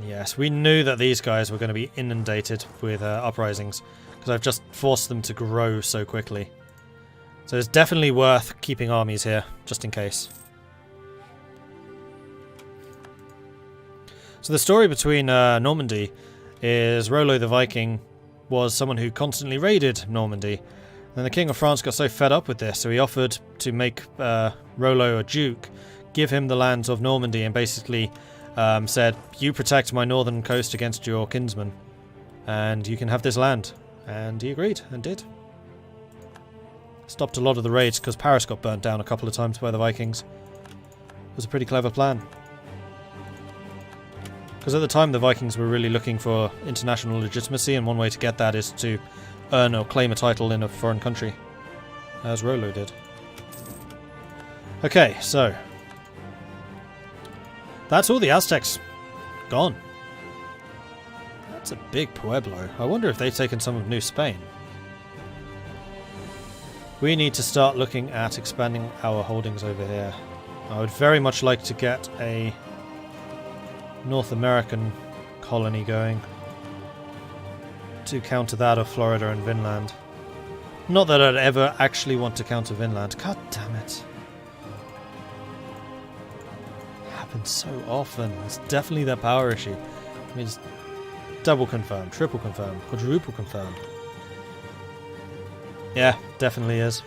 Yes, we knew that these guys were going to be inundated with uprisings, because I've just forced them to grow so quickly. So it's definitely worth keeping armies here, just in case. So the story between Normandy is Rollo the Viking was someone who constantly raided Normandy. And the King of France got so fed up with this, so he offered to make Rollo a duke, give him the lands of Normandy, and basically said, you protect my northern coast against your kinsman, and you can have this land. And he agreed, and did. Stopped a lot of the raids, because Paris got burnt down a couple of times by the Vikings. It was a pretty clever plan. Because at the time the Vikings were really looking for international legitimacy, and one way to get that is to earn or claim a title in a foreign country, as Rollo did. Okay, so that's all the Aztecs gone. That's a big pueblo. I wonder if they've taken some of New Spain. We need to start looking at expanding our holdings over here. I would very much like to get a North American colony going to counter that of Florida and Vinland. Not that I'd ever actually want to counter Vinland. God damn it. It happens so often. It's definitely that power issue. I mean, it's double confirmed, triple confirmed, quadruple confirmed. Yeah, definitely is.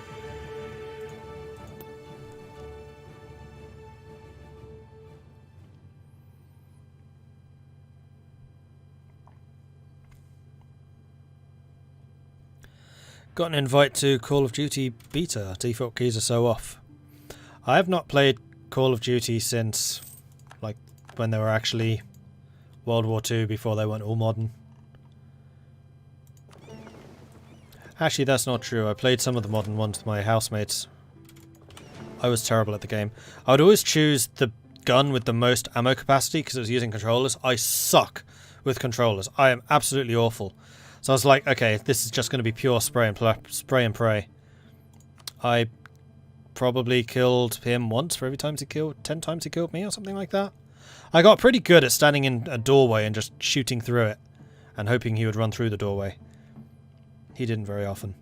Got an invite to Call of Duty beta. Default keys are so off. I have not played Call of Duty since, like, when they were actually World War II, before they went all modern. Actually, that's not true. I played some of the modern ones with my housemates. I was terrible at the game. I would always choose the gun with the most ammo capacity because it was using controllers. I suck with controllers. I am absolutely awful. So I was like, okay, this is just going to be pure spray and pray. I probably killed him once for every time he killed, 10 times he killed me or something like that. I got pretty good at standing in a doorway and just shooting through it and hoping he would run through the doorway. He didn't very often.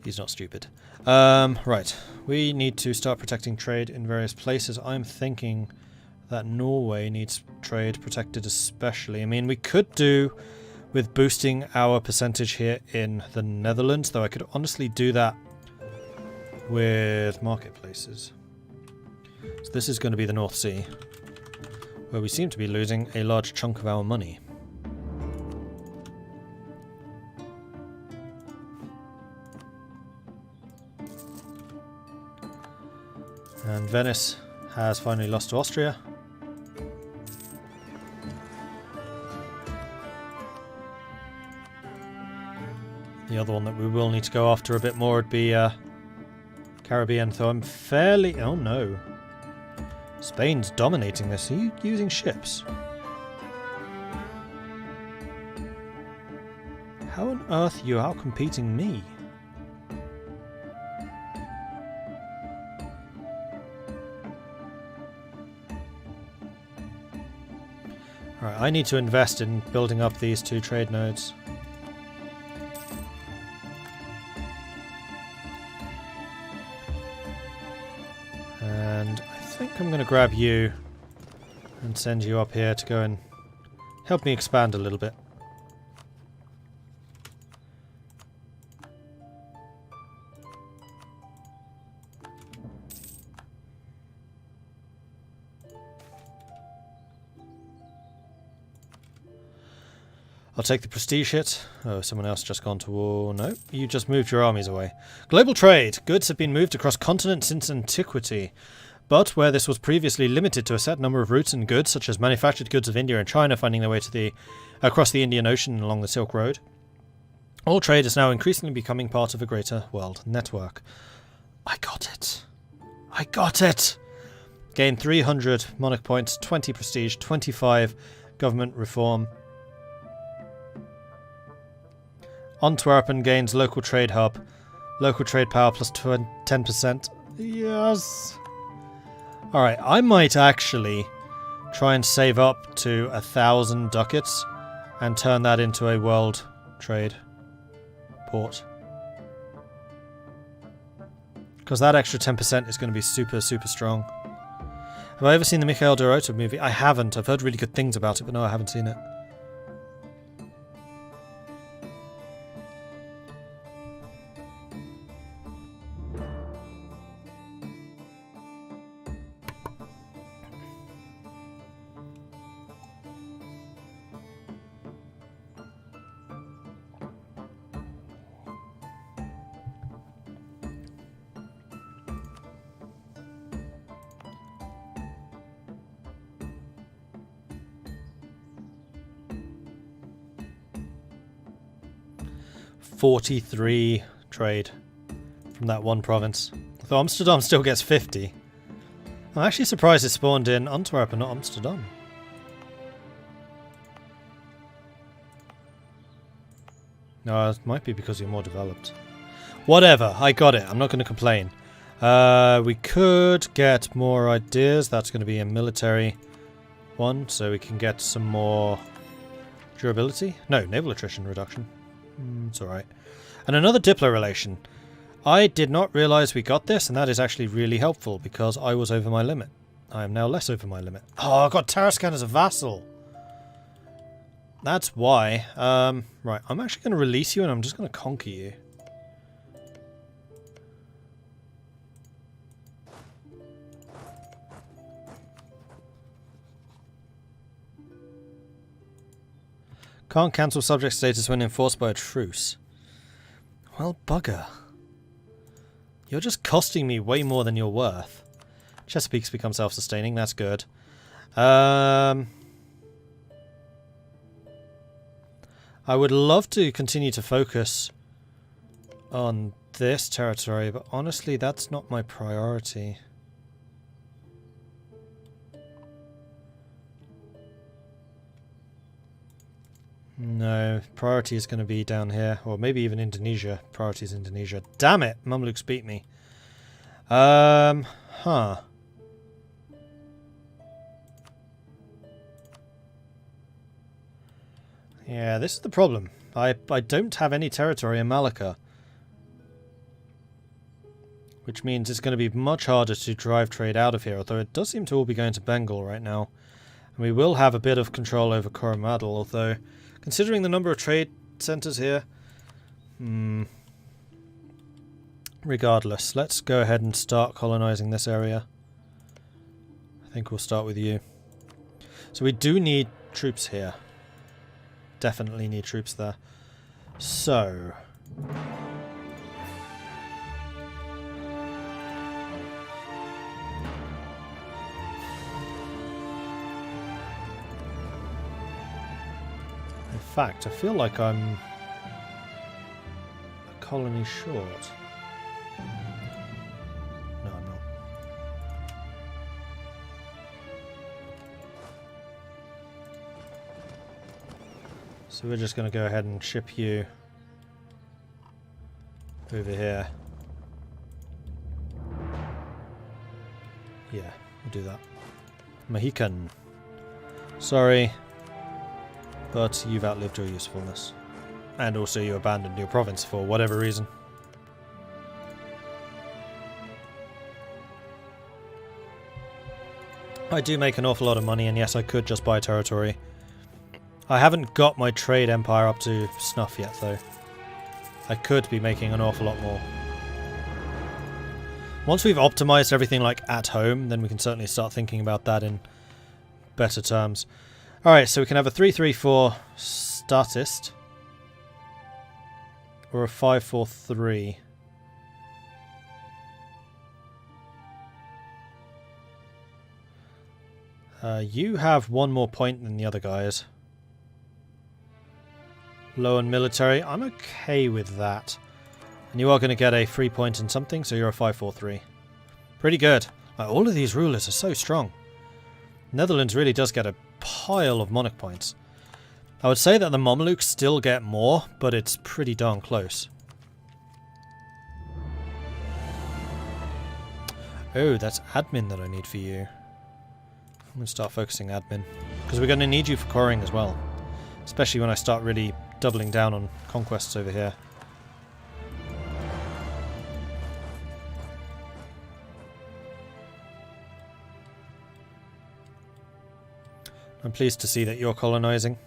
He's not stupid. Right. We need to start protecting trade in various places. I'm thinking that Norway needs trade protected especially. I mean, we could do with boosting our percentage here in the Netherlands, though I could honestly do that with marketplaces. So this is going to be the North Sea, where we seem to be losing a large chunk of our money. And Venice has finally lost to Austria. The other one that we will need to go after a bit more would be Caribbean, though I'm fairly... Oh no. Spain's dominating this. Are you using ships? How on earth are you outcompeting me? Alright, I need to invest in building up these two trade nodes. And I think I'm going to grab you and send you up here to go and help me expand a little bit. I'll take the prestige hit. Oh, someone else just gone to war. No, you just moved your armies away. Global trade. Goods have been moved across continents since antiquity. But where this was previously limited to a set number of routes and goods, such as manufactured goods of India and China finding their way to across the Indian Ocean and along the Silk Road, all trade is now increasingly becoming part of a greater world network. I got it. I got it! Gain 300 monarch points, 20 prestige, 25 government reform. Antwerpen gains local trade hub. Local trade power plus 10%. Yes. Alright, I might actually try and save up to 1,000 ducats and turn that into a world trade port. Because that extra 10% is going to be super, super strong. Have I ever seen the Mikhail Dorotov movie? I haven't. I've heard really good things about it, but no, I haven't seen it. $43 trade from that one province. Although Amsterdam still gets 50. I'm actually surprised it spawned in Antwerp and not Amsterdam. No, it might be because you're more developed. Whatever, I got it. I'm not going to complain. We could get more ideas. That's going to be a military one, so we can get some more durability. No, naval attrition reduction. It's alright. And another Diplo relation. I did not realise we got this, and that is actually really helpful because I was over my limit. I am now less over my limit. Oh, I got Tarascan as a vassal. That's why. Right, I'm actually going to release you and I'm just going to conquer you. Can't cancel subject status when enforced by a truce. Well, bugger. You're just costing me way more than you're worth. Chesapeake's become self-sustaining, that's good. I would love to continue to focus on this territory, but honestly, that's not my priority. No, priority is going to be down here, or maybe even Indonesia. Priority is Indonesia. Damn it! Mamluks beat me. Huh. Yeah, this is the problem. I don't have any territory in Malacca. Which means it's going to be much harder to drive trade out of here, although it does seem to all be going to Bengal right now. And we will have a bit of control over Coromandel, although considering the number of trade centres here... Regardless, let's go ahead and start colonising this area. I think we'll start with you. So we do need troops here. Definitely need troops there. So... In fact, I feel like I'm a colony short. No, I'm not. So we're just going to go ahead and ship you over here. Yeah, we'll do that. Mohican. Sorry. But you've outlived your usefulness. And also you abandoned your province for whatever reason. I do make an awful lot of money, and yes, I could just buy territory. I haven't got my trade empire up to snuff yet, though. I could be making an awful lot more. Once we've optimized everything like at home, then we can certainly start thinking about that in better terms. Alright, so we can have a 3-3-4 statist. Or a 5-4-3. You have one more point than the other guys. Low on military. I'm okay with that. And you are going to get a 3 point in something, so you're a 5-4-3. Pretty good. Like, all of these rulers are so strong. Netherlands really does get a pile of monarch points. I would say that the Mamelukes still get more, but it's pretty darn close. Oh, that's admin that I need for you. I'm going to start focusing admin. Because we're going to need you for coring as well. Especially when I start really doubling down on conquests over here. I'm pleased to see that you're colonizing.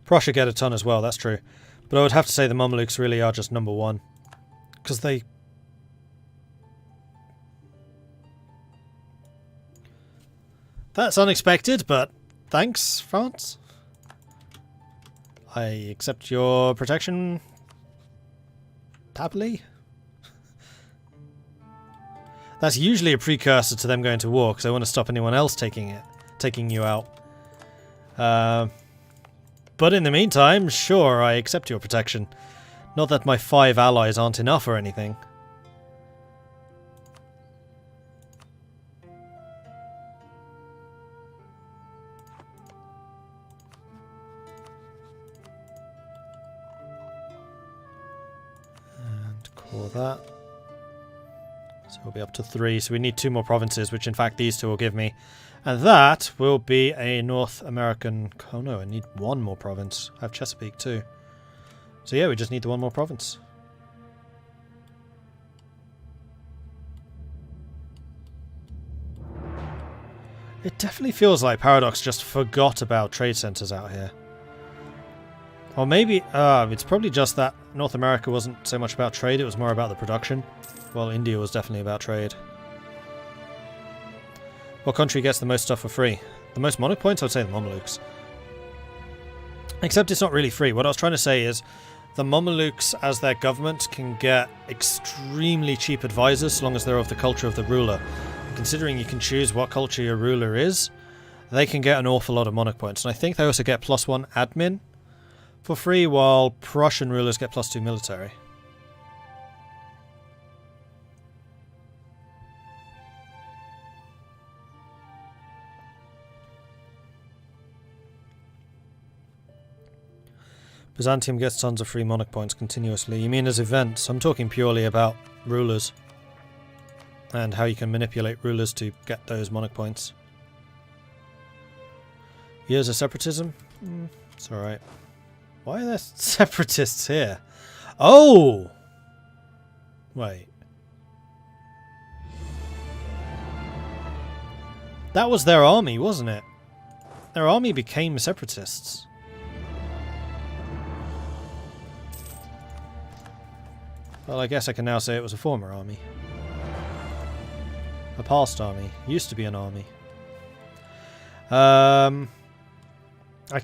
Prussia get a ton as well, that's true. But I would have to say the Mamelukes really are just number one. Because they... That's unexpected, but thanks, France. I accept your protection happily. That's usually a precursor to them going to war, because they want to stop anyone else taking you out. But in the meantime, sure, I accept your protection. Not that my 5 allies aren't enough or anything. And core that. So we'll be up to 3, so we need 2 more provinces, which in fact these 2 will give me. And that will be a North American... Oh no, I need 1 more province. I have Chesapeake too. So yeah, we just need the 1 more province. It definitely feels like Paradox just forgot about trade centers out here. Or maybe... it's probably just that North America wasn't so much about trade, it was more about the production. Well, India was definitely about trade. What country gets the most stuff for free? The most monarch points? I would say the Mamelukes. Except it's not really free. What I was trying to say is the Mamelukes, as their government, can get extremely cheap advisors so long as they're of the culture of the ruler. And considering you can choose what culture your ruler is, they can get an awful lot of monarch points. And I think they also get +1 admin for free, while Prussian rulers get +2 military. Byzantium gets tons of free monarch points continuously. You mean as events? I'm talking purely about rulers. And how you can manipulate rulers to get those monarch points. Years of separatism? It's alright. Why are there separatists here? Oh! Wait. That was their army, wasn't it? Their army became separatists. Well, I guess I can now say it was a former army. A past army. Used to be an army. I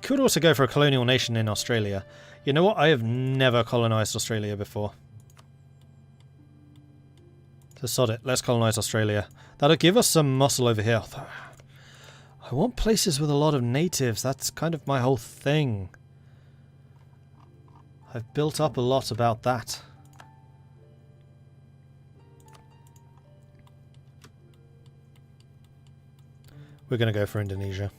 could also go for a colonial nation in Australia. You know what? I have never colonised Australia before. So sod it. Let's colonise Australia. That'll give us some muscle over here. I want places with a lot of natives. That's kind of my whole thing. I've built up a lot about that. We're going to go for Indonesia.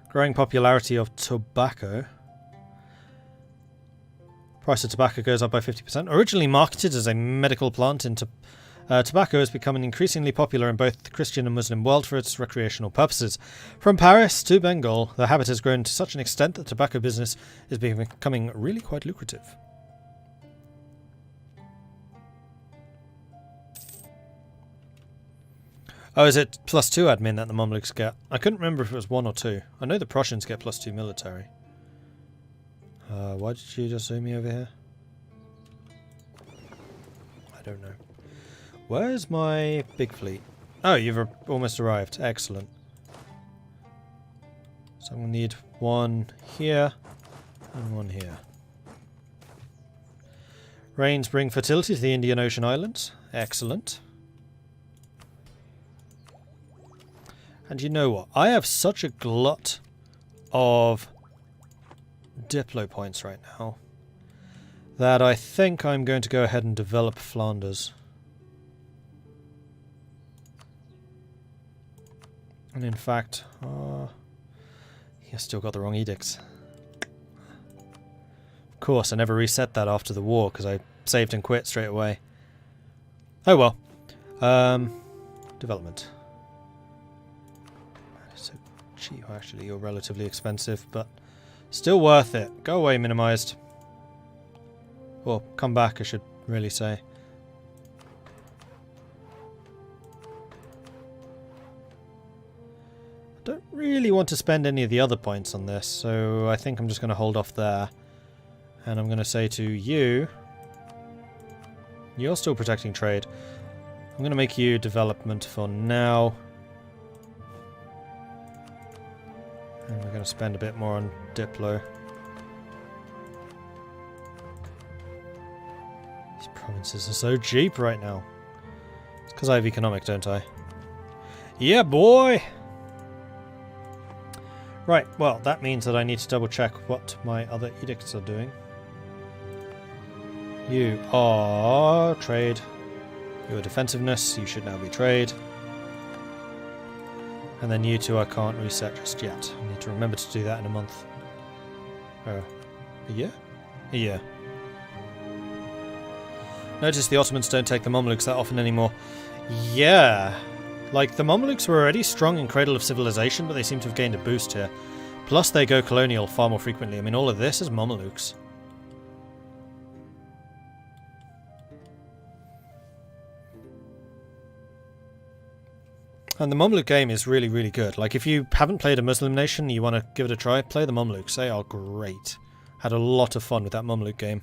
Growing popularity of tobacco. Price of tobacco goes up by 50%. Originally marketed as a medical plant, tobacco has become increasingly popular in both the Christian and Muslim world for its recreational purposes. From Paris to Bengal, the habit has grown to such an extent that tobacco business is becoming really quite lucrative. Oh, is it +2 admin that the Mamelukes get? I couldn't remember if it was 1 or 2. I know the Prussians get +2 military. Why did you just zoom me over here? I don't know. Where's my big fleet? Oh, you've almost arrived. Excellent. So I'm going to need 1 here and 1 here. Rains bring fertility to the Indian Ocean Islands. Excellent. And you know what? I have such a glut of Diplo points right now that I think I'm going to go ahead and develop Flanders. And in fact, you still got the wrong edicts. course, I never reset that after the war because I saved and quit straight away. Oh well. Development. So cheap, actually, you're relatively expensive, but still worth it. Go away, minimized. Or come back, I should really say. I don't really want to spend any of the other points on this, so I think I'm just going to hold off there. And I'm going to say to you, you're still protecting trade. I'm going to make you development for now. And we're going to spend a bit more on Diplo. These provinces are so cheap right now. It's because I have economic, don't I? Yeah, boy! Right, well, that means that I need to double check what my other edicts are doing. You are trade. Your defensiveness, you should now be trade. And then you two I can't reset just yet. I need to remember to do that in a month. A year? A year. Notice the Ottomans don't take the Mamluks that often anymore. Yeah. Like, the Mamluks were already strong in Cradle of Civilization, but they seem to have gained a boost here. Plus they go colonial far more frequently. I mean, all of this is Mamluks. And the Mamluk game is really, really good. Like, if you haven't played a Muslim nation and you want to give it a try, play the Mamluks. They are great. Had a lot of fun with that Mamluk game.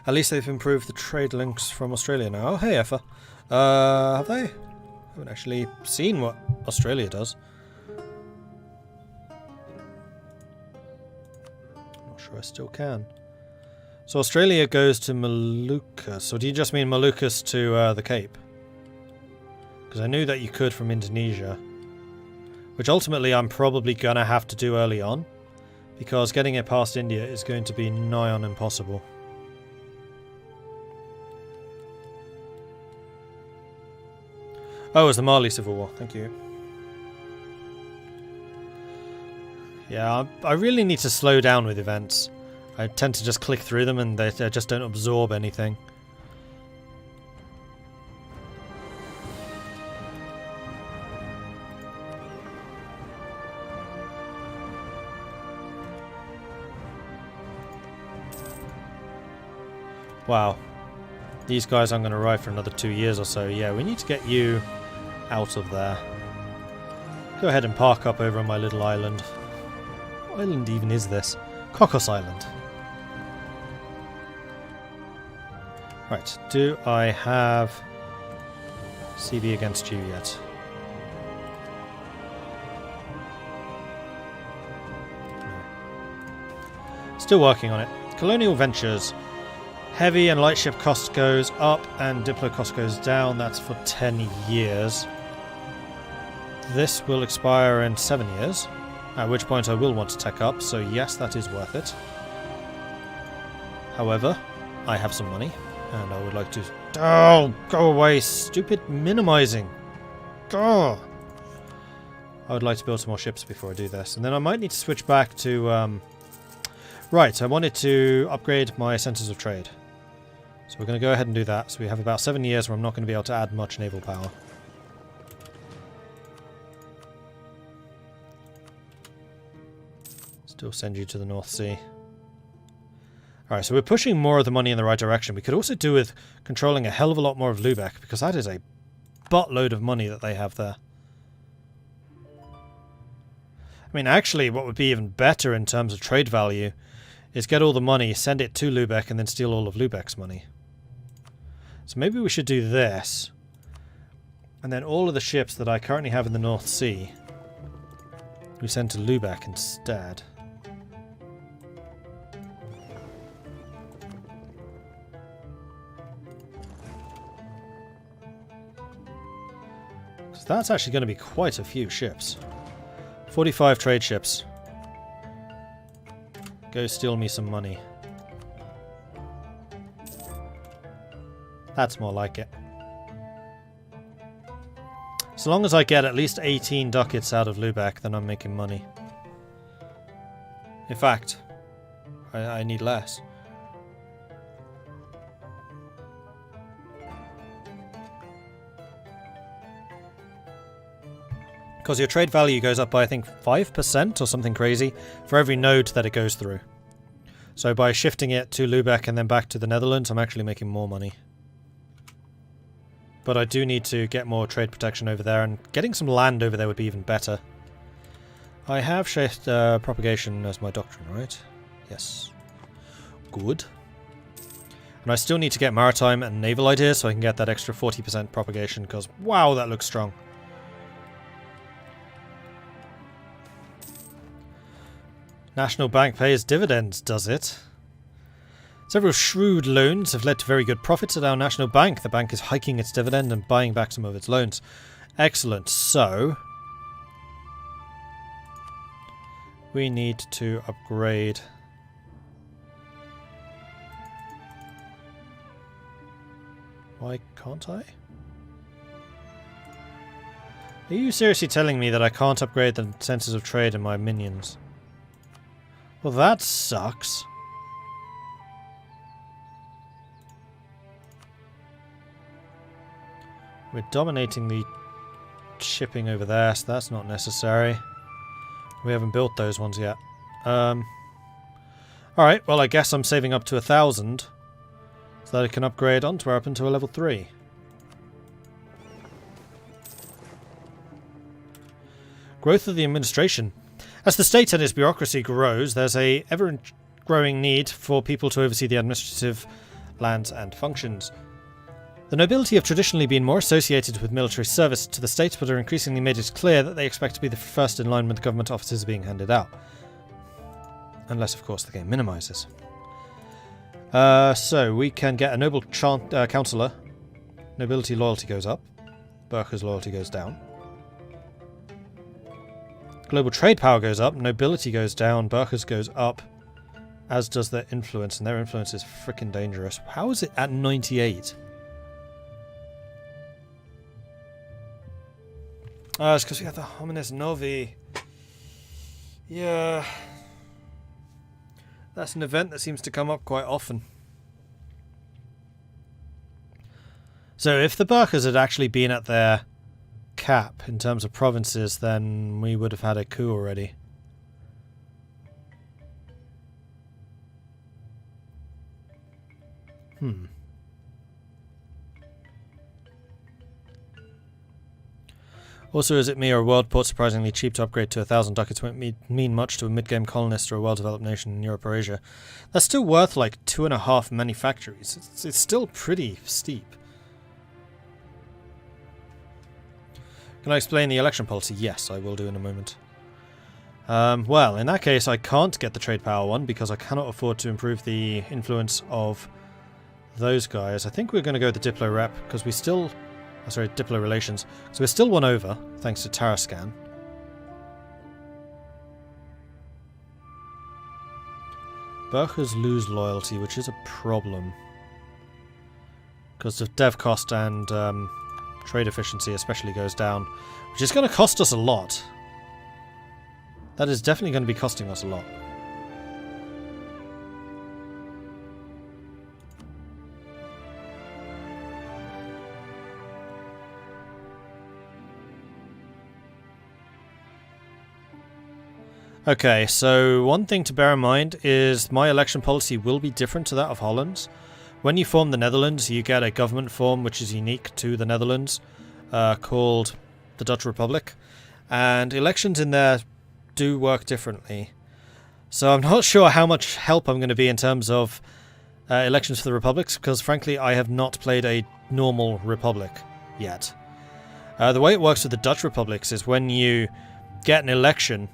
At least they've improved the trade links from Australia now. Oh, hey, Effa. Have they? I haven't actually seen what Australia does. I'm not sure I still can. So Australia goes to Moluccas, or do you just mean Moluccas to the Cape? Because I knew that you could from Indonesia. Which ultimately I'm probably going to have to do early on. Because getting it past India is going to be nigh on impossible. Oh, it was the Mali Civil War, thank you. Yeah, I really need to slow down with events. I tend to just click through them and they just don't absorb anything. Wow. These guys aren't going to arrive for another 2 years or so. Yeah, we need to get you out of there. Go ahead and park up over on my little island. What island even is this? Cocos Island. Right, do I have CB against you yet? No. Still working on it. Colonial Ventures. Heavy and light ship cost goes up and Diplo cost goes down. That's for 10 years. This will expire in 7 years, at which point I will want to tech up, so yes, that is worth it. However, I have some money, and I would like to... Oh, go away, stupid minimizing. Oh. I would like to build some more ships before I do this, and then I might need to switch back to... Right, I wanted to upgrade my centers of trade. So we're going to go ahead and do that. So we have about 7 years where I'm not going to be able to add much naval power. Still send you to the North Sea. Alright, so we're pushing more of the money in the right direction. We could also do with controlling a hell of a lot more of Lübeck, because that is a buttload of money that they have there. I mean, actually, what would be even better in terms of trade value is get all the money, send it to Lübeck, and then steal all of Lübeck's money. So maybe we should do this. And then all of the ships that I currently have in the North Sea, we send to Lübeck instead. So that's actually going to be quite a few ships. 45 trade ships. Go steal me some money. That's more like it. So long as I get at least 18 ducats out of Lübeck, then I'm making money. In fact, I need less. Because your trade value goes up by, I think, 5% or something crazy for every node that it goes through. So by shifting it to Lubeck and then back to the Netherlands, I'm actually making more money. But I do need to get more trade protection over there, and getting some land over there would be even better. I have shift propagation as my doctrine, right? Yes. Good. And I still need to get maritime and naval ideas so I can get that extra 40% propagation, because wow, that looks strong. National Bank pays dividends, does it? Several shrewd loans have led to very good profits at our National Bank. The bank is hiking its dividend and buying back some of its loans. Excellent. So, we need to upgrade. Why can't I? Are you seriously telling me that I can't upgrade the centers of trade in my minions? Well, that sucks. We're dominating the shipping over there, so that's not necessary. We haven't built those ones yet. Alright, well I guess I'm saving up to 1,000 so that I can upgrade Antwerp into a level 3. Growth of the administration. As the state and its bureaucracy grows, there's a ever-growing need for people to oversee the administrative lands and functions. The nobility have traditionally been more associated with military service to the state, but are increasingly made it clear that they expect to be the first in line when the government offices are being handed out. Unless, of course, the game minimises. So, we can get a noble councillor. Nobility loyalty goes up. Burger's loyalty goes down. Global trade power goes up, nobility goes down, Burger's goes up, as does their influence, and their influence is freaking dangerous. How is it at 98? It's because we have the Homines Novi. Yeah. That's an event that seems to come up quite often. So if the Burgers had actually been at their cap in terms of provinces, then we would have had a coup already. Also, is it me or a world port surprisingly cheap to upgrade to 1,000 ducats won't mean much to a mid-game colonist or a well-developed nation in Europe or Asia? That's still worth like 2.5 manufactories. It's still pretty steep. Can I explain the election policy? Yes, I will do in a moment. Well, in that case, I can't get the trade power one because I cannot afford to improve the influence of those guys. I think we're going to go with the Diplo rep because we still... Oh, sorry, Diplo relations. So we're still one over, thanks to Tarascan. Burgers lose loyalty, which is a problem. Because of dev cost and... trade efficiency especially goes down, which is going to cost us a lot. That is definitely going to be costing us a lot. Okay, so one thing to bear in mind is my election policy will be different to that of Holland's. When you form the Netherlands, you get a government form which is unique to the Netherlands, called the Dutch Republic, and elections in there do work differently. So I'm not sure how much help I'm going to be in terms of elections for the republics, because frankly I have not played a normal republic yet. The way it works with the Dutch republics is when you get an election,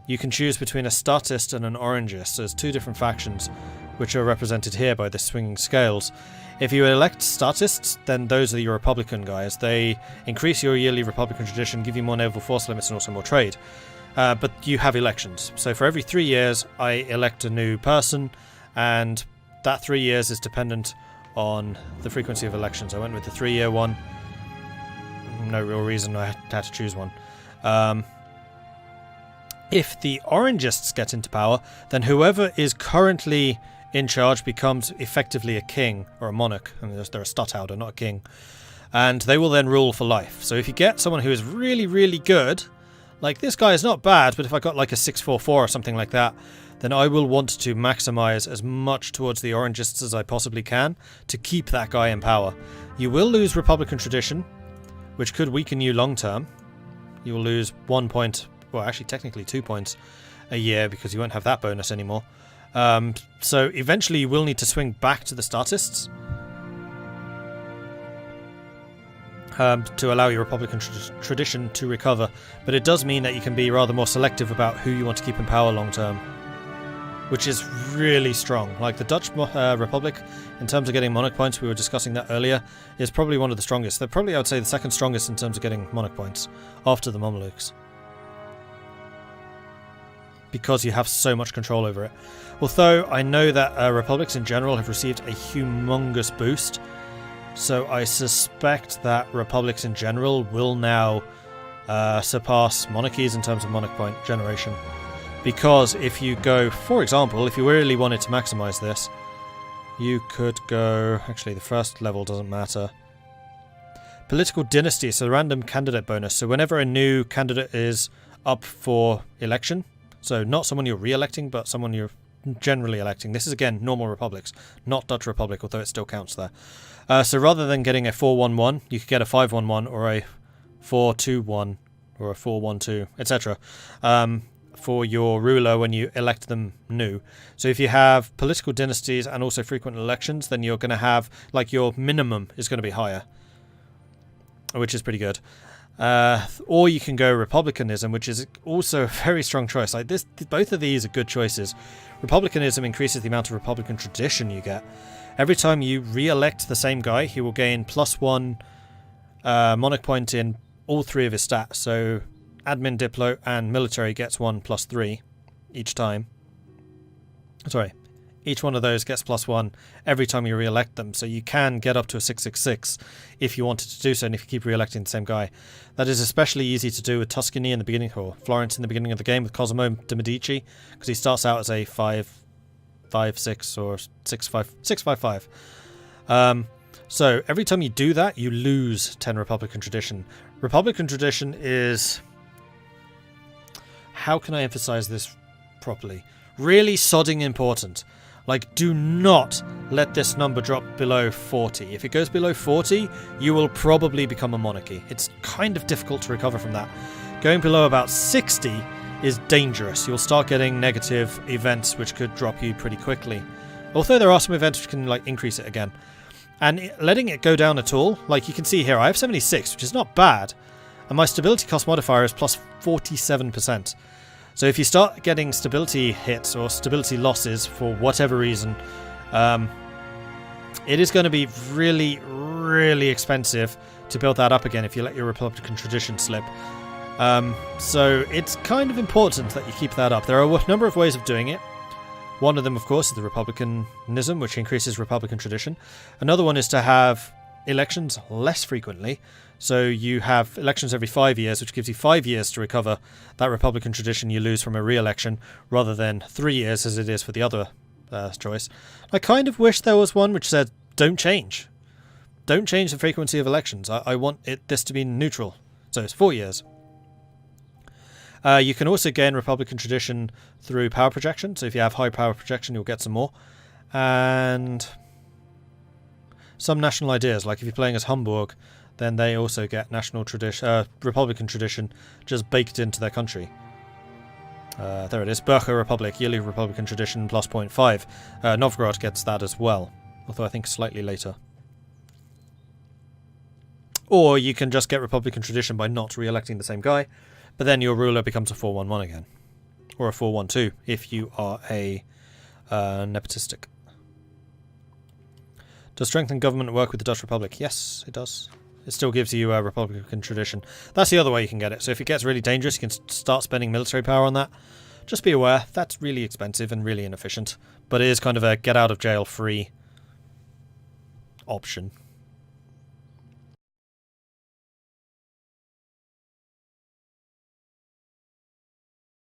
you can choose between a statist and an orangist. There's two different factions which are represented here by the swinging scales. If you elect statists, then those are your Republican guys. They increase your yearly Republican tradition, give you more naval force limits and also more trade. But you have elections. So for every 3 years, I elect a new person, and that 3 years is dependent on the frequency of elections. I went with the 3-year one. No real reason I had to choose one. If the Orangists get into power, then whoever is currently in charge becomes effectively a king or a monarch. I mean, they're a stadtholder, not a king. And they will then rule for life. So if you get someone who is really, really good, like this guy is not bad, but if I got like a 644 or something like that, then I will want to maximize as much towards the Orangists as I possibly can to keep that guy in power. You will lose Republican tradition, which could weaken you long term. You will lose 1 point, well actually technically 2 points a year because you won't have that bonus anymore. So eventually you will need to swing back to the statists to allow your Republican tradition to recover. But it does mean that you can be rather more selective about who you want to keep in power long term, which is really strong. Like the Dutch Republic, in terms of getting monarch points, we were discussing that earlier, is probably one of the strongest. They're probably, I would say, the second strongest in terms of getting monarch points after the Mamelukes, because you have so much control over it. Although I know that republics in general have received a humongous boost, so I suspect that republics in general will now surpass monarchies in terms of monarch point generation. Because if you go, for example, if you really wanted to maximize this, you could go, actually the first level doesn't matter. Political dynasty, so random candidate bonus. So whenever a new candidate is up for election, so not someone you're re-electing, but someone you're generally electing. This is again normal republics, not Dutch Republic, although it still counts there. So rather than getting a 411, you could get a 511 or a 421 or a 412, etc. For your ruler when you elect them new. So if you have political dynasties and also frequent elections, then you're going to have, like, your minimum is going to be higher, which is pretty good. Or you can go republicanism, which is also a very strong choice. Like this, both of these are good choices. Republicanism increases the amount of republican tradition you get. Every time you re-elect the same guy, he will gain +1 monarch point in all three of his stats. So admin, diplo, and military gets 1 +3 each time. Sorry, each one of those gets +1 every time you re-elect them. So you can get up to a 666 if you wanted to do so, and if you keep re-electing the same guy. That is especially easy to do with Tuscany in the beginning, or Florence in the beginning of the game with Cosimo de' Medici, because he starts out as a 556 or 655. So every time you do that, you lose 10 Republican tradition. Republican tradition is... How can I emphasize this properly? Really sodding important. Like, do not let this number drop below 40. If it goes below 40, you will probably become a monarchy. It's kind of difficult to recover from that. Going below about 60 is dangerous. You'll start getting negative events which could drop you pretty quickly. Although there are some events which can, like, increase it again. And letting it go down at all, like you can see here, I have 76, which is not bad. And my stability cost modifier is plus 47%. So if you start getting stability hits or stability losses for whatever reason, it is going to be really, really expensive to build that up again if you let your Republican tradition slip. So it's kind of important that you keep that up. There are a number of ways of doing it. One of them, of course, is the republicanism, which increases Republican tradition. Another one is to have elections less frequently. So you have elections every 5 years, which gives you 5 years to recover that Republican tradition you lose from a re-election, rather than 3 years as it is for the other choice. I kind of wish there was one which said, don't change. Don't change the frequency of elections. I want this to be neutral. So it's 4 years. You can also gain Republican tradition through power projection. So if you have high power projection, you'll get some more. And some national ideas, like if you're playing as Hamburg, then they also get national tradition, Republican tradition, just baked into their country. There it is, Berger Republic, yearly Republican tradition plus 0.5. Novgorod gets that as well, although I think slightly later. Or you can just get Republican tradition by not re-electing the same guy, but then your ruler becomes a 411 again. Or a 412 if you are a nepotistic. Does strengthen government work with the Dutch Republic? Yes, it does. It still gives you a Republican tradition. That's the other way you can get it. So if it gets really dangerous, you can start spending military power on that. Just be aware, that's really expensive and really inefficient. But it is kind of a get-out-of-jail-free option.